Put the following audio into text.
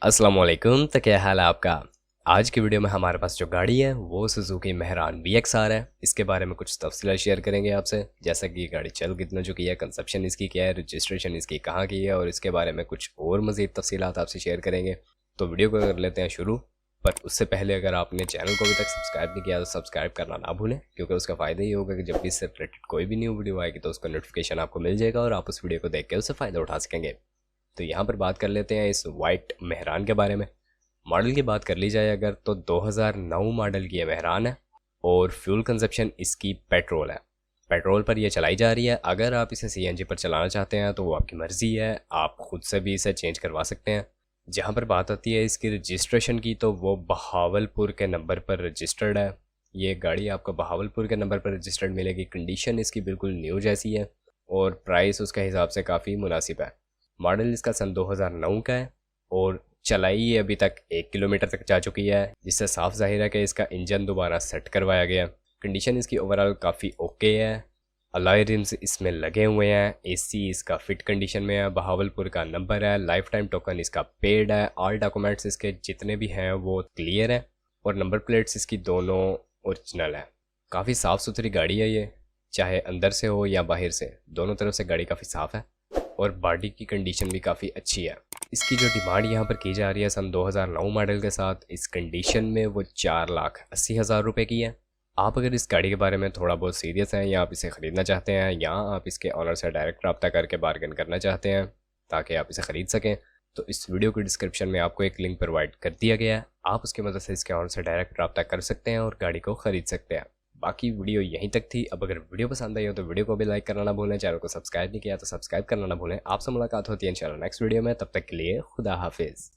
अस्सलाम वालेकुम। तो क्या हाल है आपका। आज की वीडियो में हमारे पास जो गाड़ी है वो सुजुकी मेहरान BXR है। इसके बारे में कुछ तफसीलात शेयर करेंगे आपसे, जैसा कि ये गाड़ी चल कितना चुकी है, कंसेप्शन इसकी क्या है, रजिस्ट्रेशन इसकी कहाँ की है, और इसके बारे में कुछ और मज़ीद तफसीलात आपसे शेयर करेंगे। तो वीडियो को कर लेते हैं शुरू। पर उससे पहले अगर आपने चैनल को अभी तक सब्सक्राइब नहीं किया तो सब्सक्राइब करना ना भूलें, क्योंकि उसका फ़ायदा ये होगा कि जब भी इससे रिलेटेड कोई भी न्यू वीडियो आएगी तो उसका नोटिफिकेशन आपको मिल जाएगा और आप उस वीडियो को देख के उससे फ़ायदा उठा सकेंगे। तो यहाँ पर बात कर लेते हैं इस वाइट मेहरान के बारे में। मॉडल की बात कर ली जाए अगर तो 2009 मॉडल की ये मेहरान है और फ्यूल कंजप्शन इसकी पेट्रोल है। पेट्रोल पर ये चलाई जा रही है। अगर आप इसे CNG पर चलाना चाहते हैं तो वो आपकी मर्ज़ी है, आप खुद से भी इसे चेंज करवा सकते हैं। जहाँ पर बात आती है इसकी रजिस्ट्रेशन की तो वो बहावलपुर के नंबर पर रजिस्टर्ड है। ये गाड़ी आपको बहावलपुर के नंबर पर रजिस्टर्ड मिलेगी। कंडीशन इसकी बिल्कुल न्यू जैसी है और प्राइस उसके हिसाब से काफ़ी मुनासिब है। मॉडल इसका सन 2009 का है और चलाई ये अभी तक 1 किलोमीटर तक जा चुकी है, जिससे साफ जाहिर है कि इसका इंजन दोबारा सेट करवाया गया। कंडीशन इसकी ओवरऑल काफ़ी ओके है। अलॉय रिम्स इसमें लगे हुए हैं। AC इसका फिट कंडीशन में है। बहावलपुर का नंबर है। लाइफ टाइम टोकन इसका पेड है। ऑल डॉक्यूमेंट्स इसके जितने भी हैं वो क्लियर है और नंबर प्लेट्स इसकी दोनों ओरिजिनल है। काफ़ी साफ़ सुथरी गाड़ी है ये, चाहे अंदर से हो या बाहर से, दोनों तरफ से गाड़ी काफ़ी साफ़ है और बॉडी की कंडीशन भी काफ़ी अच्छी है। इसकी जो डिमांड यहाँ पर की जा रही है सन 2009 मॉडल के साथ इस कंडीशन में वो 4,80,000 रुपये की है। आप अगर इस गाड़ी के बारे में थोड़ा बहुत सीरियस हैं या आप इसे ख़रीदना चाहते हैं या आप इसके ऑनर से डायरेक्ट रब्ता करके बार्गेन करना चाहते हैं ताकि आप इसे ख़रीद सकें, तो इस वीडियो के डिस्क्रिप्शन में आपको एक लिंक प्रोवाइड कर दिया गया है। आप उसकी मदद से इसके ऑनर से डायरेक्ट रब्ता कर सकते हैं और गाड़ी को ख़रीद सकते हैं। बाकी वीडियो यहीं तक थी। अब अगर वीडियो पसंद आई हो तो वीडियो को भी लाइक करना ना भूलें। चैनल को सब्सक्राइब नहीं किया तो सब्सक्राइब करना ना भूलें। आपसे मुलाकात होती है इंशाल्लाह नेक्स्ट वीडियो में। तब तक के लिए खुदा हाफिज़।